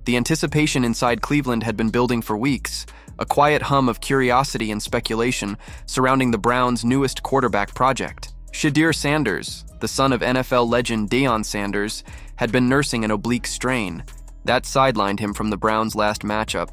The anticipation inside Cleveland had been building for weeks, a quiet hum of curiosity and speculation surrounding the Browns' newest quarterback project. Shedeur Sanders, the son of NFL legend Deion Sanders, had been nursing an oblique strain. That sidelined him from the Browns' last matchup.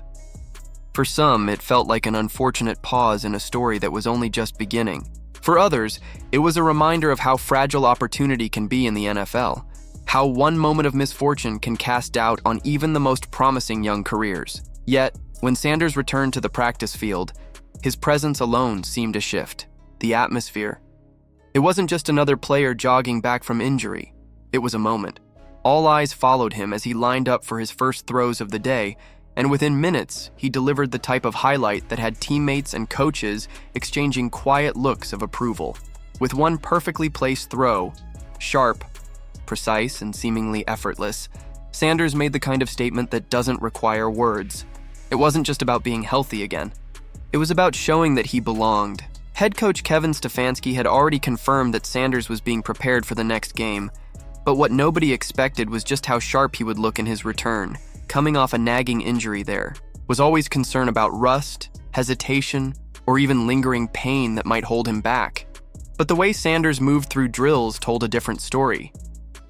For some, it felt like an unfortunate pause in a story that was only just beginning. For others, it was a reminder of how fragile opportunity can be in the NFL, how one moment of misfortune can cast doubt on even the most promising young careers. Yet, when Sanders returned to the practice field, his presence alone seemed to shift the atmosphere. It wasn't just another player jogging back from injury. It was a moment. All eyes followed him as he lined up for his first throws of the day, and within minutes, he delivered the type of highlight that had teammates and coaches exchanging quiet looks of approval. With one perfectly placed throw, sharp, precise, and seemingly effortless, Sanders made the kind of statement that doesn't require words. It wasn't just about being healthy again. It was about showing that he belonged. Head coach Kevin Stefanski had already confirmed that Sanders was being prepared for the next game, but what nobody expected was just how sharp he would look in his return. Coming off a nagging injury there, was always concern about rust, hesitation, or even lingering pain that might hold him back. But the way Sanders moved through drills told a different story.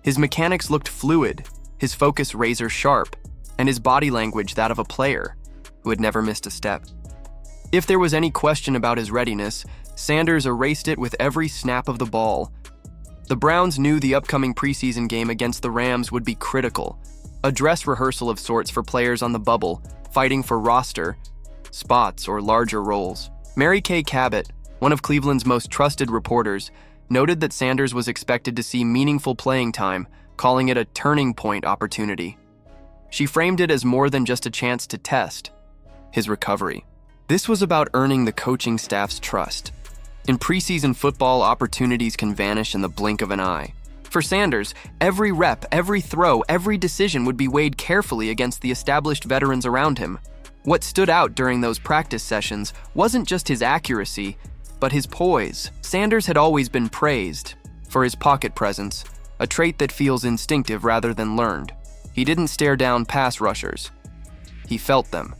His mechanics looked fluid, his focus razor sharp, and his body language that of a player who had never missed a step. If there was any question about his readiness, Sanders erased it with every snap of the ball. The Browns knew the upcoming preseason game against the Rams would be critical, a dress rehearsal of sorts for players on the bubble, fighting for roster spots or larger roles. Mary Kay Cabot, one of Cleveland's most trusted reporters, noted that Sanders was expected to see meaningful playing time, calling it a turning point opportunity. She framed it as more than just a chance to test his recovery. This was about earning the coaching staff's trust. In preseason football, opportunities can vanish in the blink of an eye. For Sanders, every rep, every throw, every decision would be weighed carefully against the established veterans around him. What stood out during those practice sessions wasn't just his accuracy, but his poise. Sanders had always been praised for his pocket presence, a trait that feels instinctive rather than learned. He didn't stare down pass rushers. He felt them.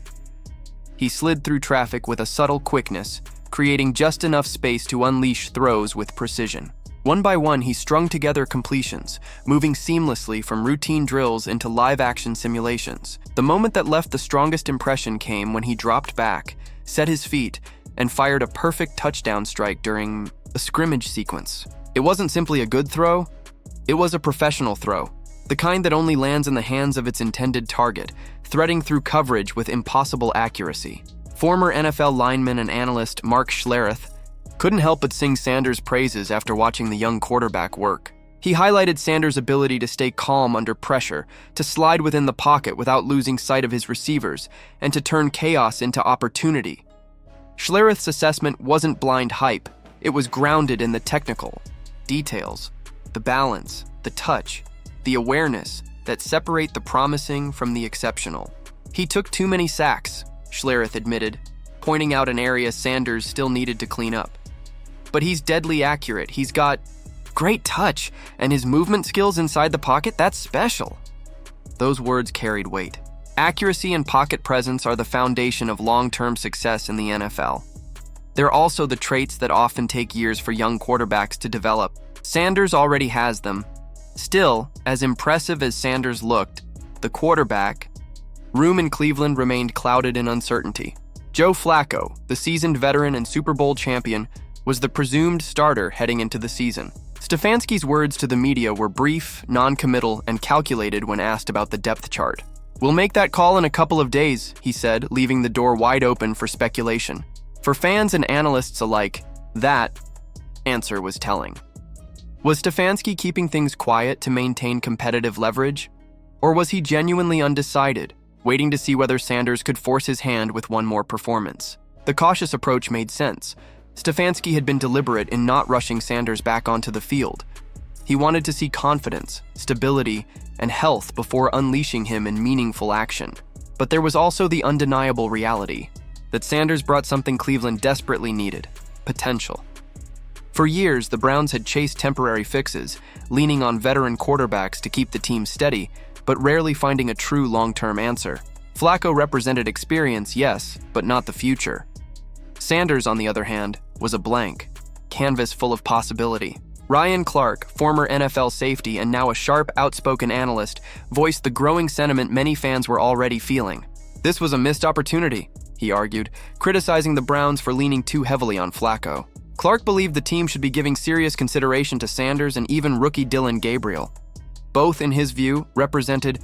He slid through traffic with a subtle quickness, creating just enough space to unleash throws with precision. One by one, he strung together completions, moving seamlessly from routine drills into live-action simulations. The moment that left the strongest impression came when he dropped back, set his feet, and fired a perfect touchdown strike during a scrimmage sequence. It wasn't simply a good throw, it was a professional throw, the kind that only lands in the hands of its intended target, threading through coverage with impossible accuracy. Former NFL lineman and analyst Mark Schlereth couldn't help but sing Sanders' praises after watching the young quarterback work. He highlighted Sanders' ability to stay calm under pressure, to slide within the pocket without losing sight of his receivers, and to turn chaos into opportunity. Schlereth's assessment wasn't blind hype. It was grounded in the technical details, the balance, the touch, the awareness that separate the promising from the exceptional. He took too many sacks, Schlereth admitted, pointing out an area Sanders still needed to clean up. But he's deadly accurate. He's got great touch, and his movement skills inside the pocket, that's special. Those words carried weight. Accuracy and pocket presence are the foundation of long-term success in the NFL. They're also the traits that often take years for young quarterbacks to develop. Sanders already has them. Still, as impressive as Sanders looked, the quarterback room in Cleveland remained clouded in uncertainty. Joe Flacco, the seasoned veteran and Super Bowl champion, was the presumed starter heading into the season. Stefanski's words to the media were brief, non-committal, and calculated when asked about the depth chart. "We'll make that call in a couple of days," he said, leaving the door wide open for speculation. For fans and analysts alike, that answer was telling. Was Stefanski keeping things quiet to maintain competitive leverage? Or was he genuinely undecided, waiting to see whether Sanders could force his hand with one more performance? The cautious approach made sense. Stefanski had been deliberate in not rushing Sanders back onto the field. He wanted to see confidence, stability, and health before unleashing him in meaningful action. But there was also the undeniable reality that Sanders brought something Cleveland desperately needed: potential. For years, the Browns had chased temporary fixes, leaning on veteran quarterbacks to keep the team steady, but rarely finding a true long-term answer. Flacco represented experience, yes, but not the future. Sanders, on the other hand, was a blank canvas full of possibility. Ryan Clark, former NFL safety and now a sharp, outspoken analyst, voiced the growing sentiment many fans were already feeling. This was a missed opportunity, he argued, criticizing the Browns for leaning too heavily on Flacco. Clark believed the team should be giving serious consideration to Sanders and even rookie Dillon Gabriel. Both, in his view, represented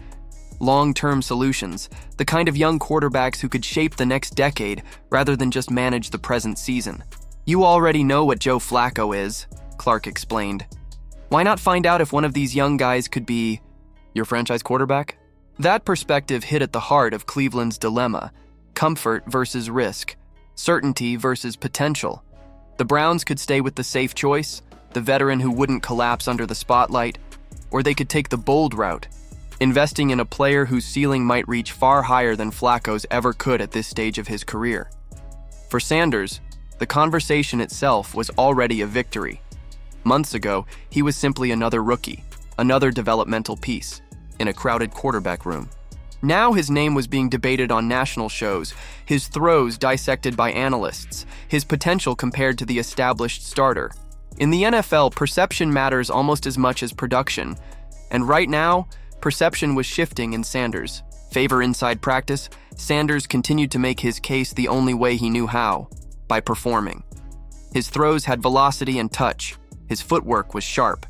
long-term solutions, the kind of young quarterbacks who could shape the next decade rather than just manage the present season. "You already know what Joe Flacco is," Clark explained. "Why not find out if one of these young guys could be your franchise quarterback?" That perspective hit at the heart of Cleveland's dilemma: comfort versus risk, certainty versus potential. The Browns could stay with the safe choice, the veteran who wouldn't collapse under the spotlight, or they could take the bold route, investing in a player whose ceiling might reach far higher than Flacco's ever could at this stage of his career. For Sanders, the conversation itself was already a victory. Months ago, he was simply another rookie, another developmental piece, in a crowded quarterback room. Now his name was being debated on national shows, his throws dissected by analysts, his potential compared to the established starter. In the NFL, perception matters almost as much as production, and right now, perception was shifting in Sanders' favor. Inside practice, Sanders continued to make his case the only way he knew how: by performing. His throws had velocity and touch. His footwork was sharp.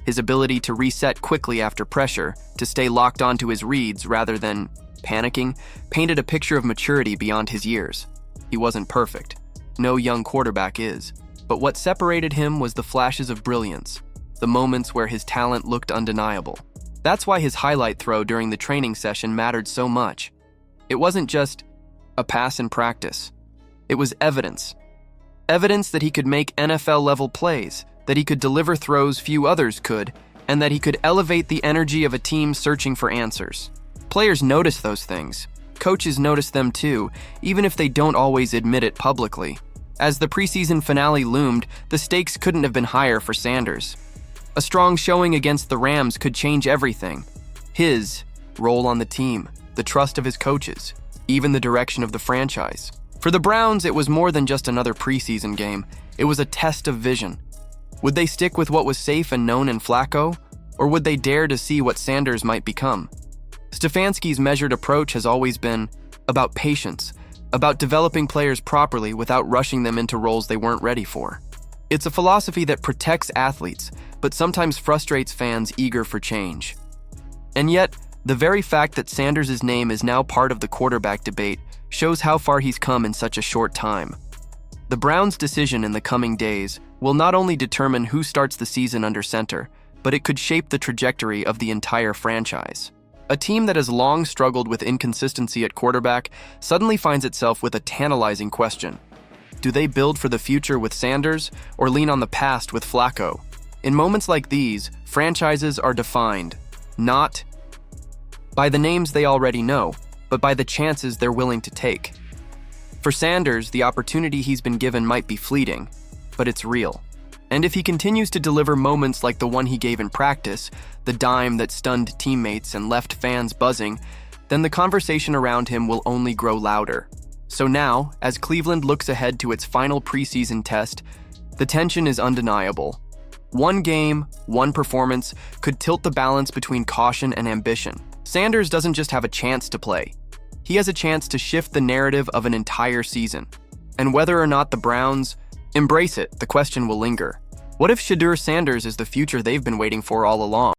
His ability to reset quickly after pressure, to stay locked onto his reads rather than panicking, painted a picture of maturity beyond his years. He wasn't perfect. No young quarterback is. But what separated him was the flashes of brilliance, the moments where his talent looked undeniable. That's why his highlight throw during the training session mattered so much. It wasn't just a pass in practice. It was evidence. Evidence that he could make NFL-level plays, that he could deliver throws few others could, and that he could elevate the energy of a team searching for answers. Players notice those things. Coaches notice them too, even if they don't always admit it publicly. As the preseason finale loomed, the stakes couldn't have been higher for Sanders. A strong showing against the Rams could change everything. His role on the team, the trust of his coaches, even the direction of the franchise. For the Browns, it was more than just another preseason game. It was a test of vision. Would they stick with what was safe and known in Flacco, or would they dare to see what Sanders might become? Stefanski's measured approach has always been about patience, about developing players properly without rushing them into roles they weren't ready for. It's a philosophy that protects athletes, but sometimes frustrates fans eager for change. And yet, the very fact that Sanders' name is now part of the quarterback debate shows how far he's come in such a short time. The Browns' decision in the coming days will not only determine who starts the season under center, but it could shape the trajectory of the entire franchise. A team that has long struggled with inconsistency at quarterback suddenly finds itself with a tantalizing question. Do they build for the future with Sanders or lean on the past with Flacco? In moments like these, franchises are defined, not by the names they already know, but by the chances they're willing to take. For Sanders, the opportunity he's been given might be fleeting, but it's real. And if he continues to deliver moments like the one he gave in practice, the dime that stunned teammates and left fans buzzing, then the conversation around him will only grow louder. So now, as Cleveland looks ahead to its final preseason test, the tension is undeniable. One game, one performance could tilt the balance between caution and ambition. Sanders doesn't just have a chance to play. He has a chance to shift the narrative of an entire season. And whether or not the Browns embrace it, the question will linger. What if Shedeur Sanders is the future they've been waiting for all along?